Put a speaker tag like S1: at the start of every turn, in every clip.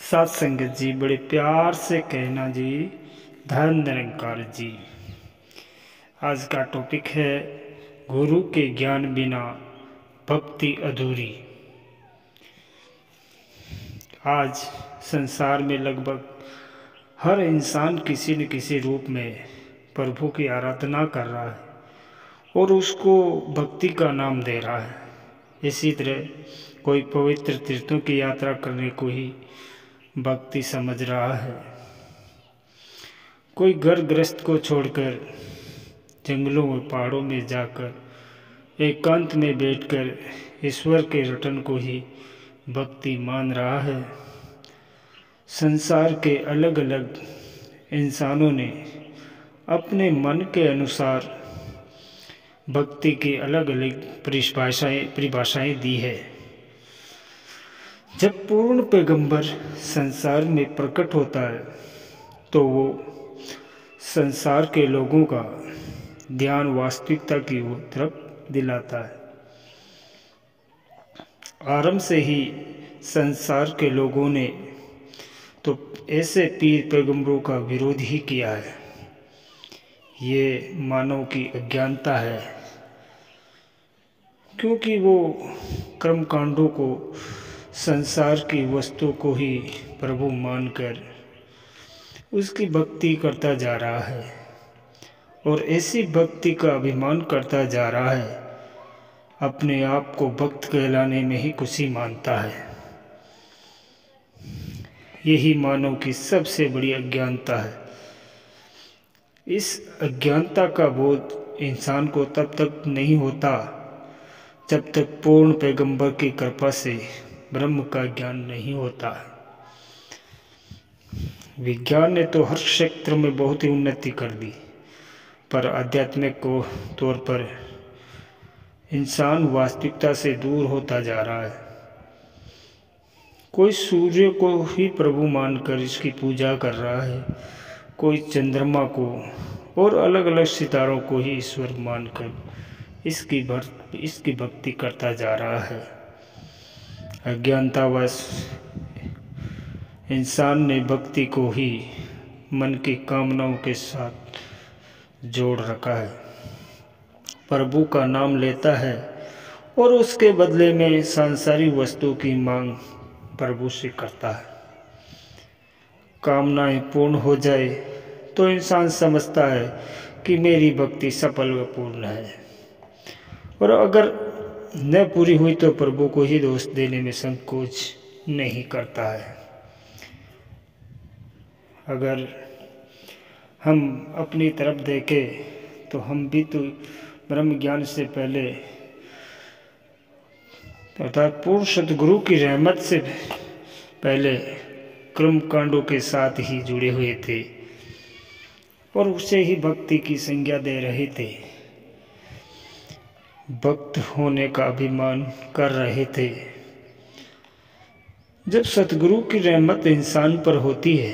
S1: सात संगत जी, बड़े प्यार से कहना जी, धन निरंकार जी। आज का टॉपिक है गुरु के ज्ञान बिना भक्ति अधूरी। आज संसार में लगभग हर इंसान किसी न किसी रूप में प्रभु की आराधना कर रहा है और उसको भक्ति का नाम दे रहा है। इसी तरह कोई पवित्र तीर्थों की यात्रा करने को ही भक्ति समझ रहा है। कोई घर गृहस्थ को छोड़कर जंगलों और पहाड़ों में जाकर एकांत में बैठकर ईश्वर के रटन को ही भक्ति मान रहा है। संसार के अलग अलग इंसानों ने अपने मन के अनुसार भक्ति की अलग अलग परिभाषाएं दी है। जब पूर्ण पैगंबर संसार में प्रकट होता है तो वो संसार के लोगों का ध्यान वास्तविकता की तरफ दिलाता है। आरंभ से ही संसार के लोगों ने तो ऐसे पीर पैगंबरों का विरोध ही किया है। ये मानव की अज्ञानता है, क्योंकि वो कर्मकांडों को, संसार की वस्तु को ही प्रभु मानकर उसकी भक्ति करता जा रहा है और ऐसी भक्ति का अभिमान करता जा रहा है, अपने आप को भक्त कहलाने में ही खुशी मानता है। यही मानव की सबसे बड़ी अज्ञानता है। इस अज्ञानता का बोध इंसान को तब तक नहीं होता जब तक पूर्ण पैगंबर की कृपा से ब्रह्म का ज्ञान नहीं होता। विज्ञान ने तो हर क्षेत्र में बहुत ही उन्नति कर दी, पर आध्यात्मिक तौर पर इंसान वास्तविकता से दूर होता जा रहा है। कोई सूर्य को ही प्रभु मानकर इसकी पूजा कर रहा है, कोई चंद्रमा को और अलग अलग सितारों को ही ईश्वर मानकर इसकी भक्ति करता जा रहा है। अज्ञानतावश इंसान ने भक्ति को ही मन की कामनाओं के साथ जोड़ रखा है। प्रभु का नाम लेता है और उसके बदले में सांसारिक वस्तु की मांग प्रभु से करता है। कामनाएं पूर्ण हो जाए तो इंसान समझता है कि मेरी भक्ति सफल व पूर्ण है, और अगर न पूरी हुई तो प्रभु को ही दोष देने में संकोच नहीं करता है। अगर हम अपनी तरफ देखें तो हम भी तो ब्रह्म ज्ञान से पहले अर्थात पूर्ण सतगुरु की रहमत से पहले कर्म कांडों के साथ ही जुड़े हुए थे और उसे ही भक्ति की संज्ञा दे रहे थे। भक्त होने का अभिमान कर रहे थे। जब सतगुरु की रहमत इंसान पर होती है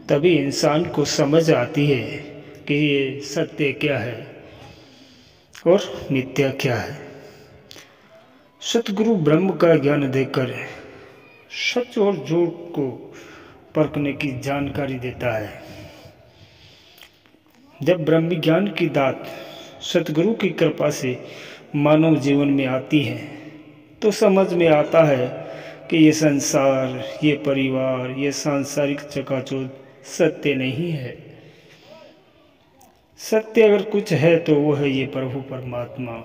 S1: तभी इंसान को समझ आती है कि ये सत्य क्या है और मिथ्या क्या है। सतगुरु ब्रह्म का ज्ञान देकर सच और झूठ को परखने की जानकारी देता है। जब ब्रह्म ज्ञान की दात सतगुरु की कृपा से मानव जीवन में आती है तो समझ में आता है कि ये संसार, ये परिवार, ये सांसारिक चकाचौंध सत्य नहीं है। सत्य अगर कुछ है तो वो है ये प्रभु परमात्मा,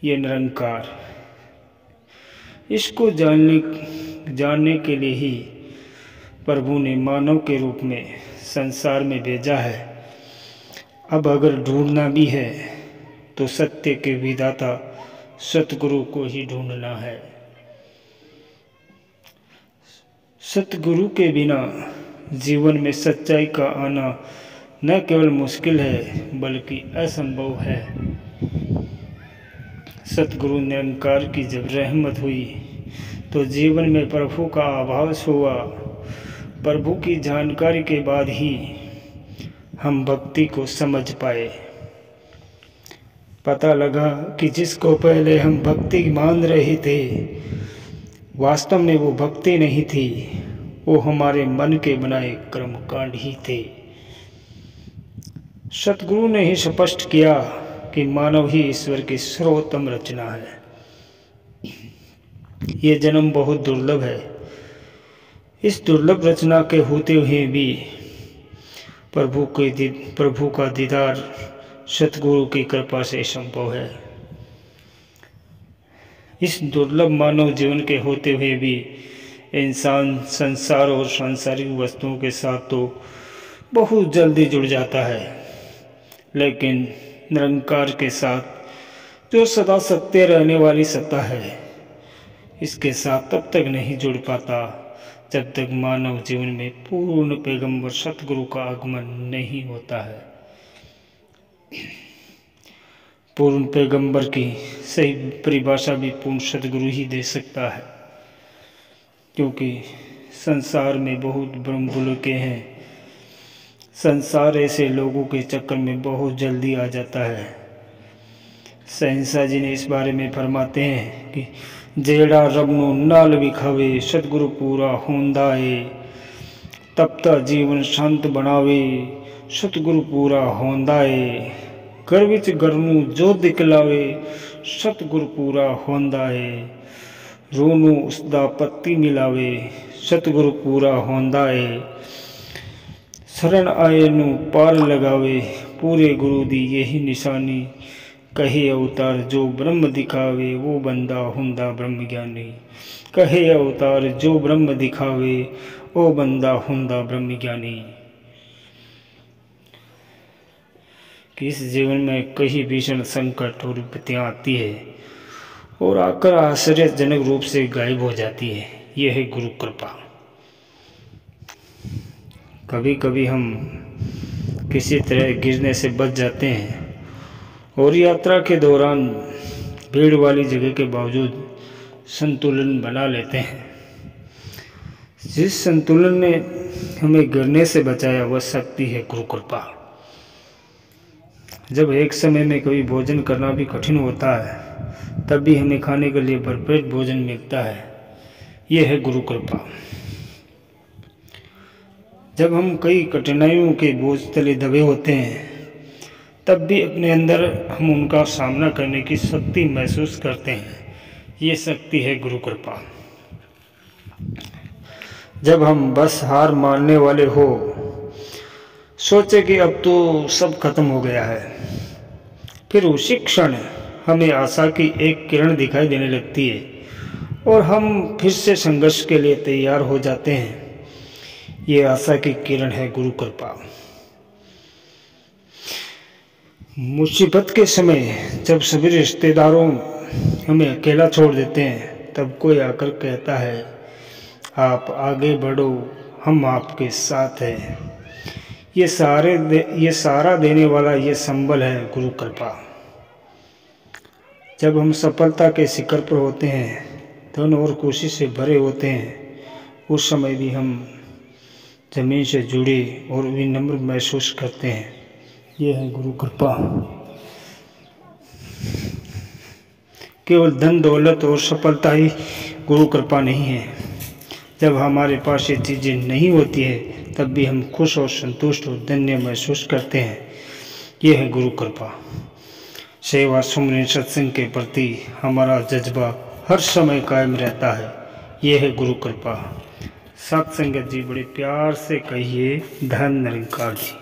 S1: ये निरंकार। इसको जानने के लिए ही प्रभु ने मानव के रूप में संसार में भेजा है। अब अगर ढूंढना भी है तो सत्य के विधाता सतगुरु को ही ढूंढना है। सतगुरु के बिना जीवन में सच्चाई का आना न केवल मुश्किल है बल्कि असंभव है। सतगुरु निरंकार की जब रहमत हुई तो जीवन में प्रभु का आभास हुआ। प्रभु की जानकारी के बाद ही हम भक्ति को समझ पाए। पता लगा कि जिसको पहले हम भक्ति मान रहे थे वास्तव में वो भक्ति नहीं थी, वो हमारे मन के बनाए कर्म कांड ही थे। सतगुरु ने ही स्पष्ट किया कि मानव ही ईश्वर की सर्वोत्तम रचना है। ये जन्म बहुत दुर्लभ है। इस दुर्लभ रचना के होते हुए भी प्रभु का दीदार सतगुरु की कृपा से संभव है। इस दुर्लभ मानव जीवन के होते हुए भी इंसान संसार और सांसारिक वस्तुओं के साथ तो बहुत जल्दी जुड़ जाता है, लेकिन निरंकार के साथ जो सदा सत्य रहने वाली सत्ता है, इसके साथ तब तक नहीं जुड़ पाता जब तक मानव जीवन में पूर्ण पैगंबर सतगुरु का आगमन नहीं होता है। पूर्ण पैगंबर की सही परिभाषा भी पूर्ण सतगुरु ही दे सकता है, क्योंकि संसार में बहुत भ्रम भुलके हैं। संसार ऐसे लोगों के चक्कर में बहुत जल्दी आ जाता है। शहंशाह जी ने इस बारे में फरमाते हैं कि जेड़ा रब नू नाल विखावे सतगुरु पूरा होंदा है, तपता जीवन शांत बनावे सतगुरु पूरा होंदा है, घर विच घर नू जो दिखलावे सतगुरु पूरा होंदा है, रूह नू उसदा पत्ती मिलावे सतगुरु पूरा होंदा है, शरण आए नू पार लगावे पूरे गुरु दी यही निशानी, कहे अवतार जो ब्रह्म दिखावे वो बंदा हुंदा ब्रह्म ज्ञानी, कहे अवतार जो ब्रह्म दिखावे वो बंदा हुंदा ब्रह्म ज्ञानी। कि इस जीवन में कई भीषण संकट और विपत्तियां आती है और आकर आश्चर्यजनक रूप से गायब हो जाती है। यह है गुरु कृपा। कभी कभी हम किसी तरह गिरने से बच जाते हैं और यात्रा के दौरान भीड़ वाली जगह के बावजूद संतुलन बना लेते हैं। जिस संतुलन ने हमें गिरने से बचाया वह शक्ति है गुरु कृपा। जब एक समय में कभी भोजन करना भी कठिन होता है, तब भी हमें खाने के लिए भरपेट भोजन मिलता है। यह है गुरु कृपा। जब हम कई कठिनाइयों के बोझ तले दबे होते हैं, तब भी अपने अंदर हम उनका सामना करने की शक्ति महसूस करते हैं। ये शक्ति है गुरु कृपा। जब हम बस हार मानने वाले हो, सोचे कि अब तो सब खत्म हो गया है, फिर उसी क्षण हमें आशा की एक किरण दिखाई देने लगती है और हम फिर से संघर्ष के लिए तैयार हो जाते हैं। ये आशा की किरण है गुरु कृपा। मुसीबत के समय जब सभी रिश्तेदारों हमें अकेला छोड़ देते हैं, तब कोई आकर कहता है आप आगे बढ़ो, हम आपके साथ हैं। ये सारा देने वाला ये संबल है गुरु कृपा। जब हम सफलता के शिखर पर होते हैं, धन और खुशी से भरे होते हैं, उस समय भी हम जमीन से जुड़े और विनम्र महसूस करते हैं। यह है गुरु कृपा। केवल धन दौलत और सफलता ही गुरु कृपा नहीं है। जब हमारे पास ये चीज़ें नहीं होती है, तब भी हम खुश और संतुष्ट और धन्य महसूस करते हैं। यह है गुरु कृपा। सेवा सुमरन सत्संग के प्रति हमारा जज्बा हर समय कायम रहता है। यह है गुरु कृपा। सत्संगत जी बड़े प्यार से कहिए, धन निरंकार जी।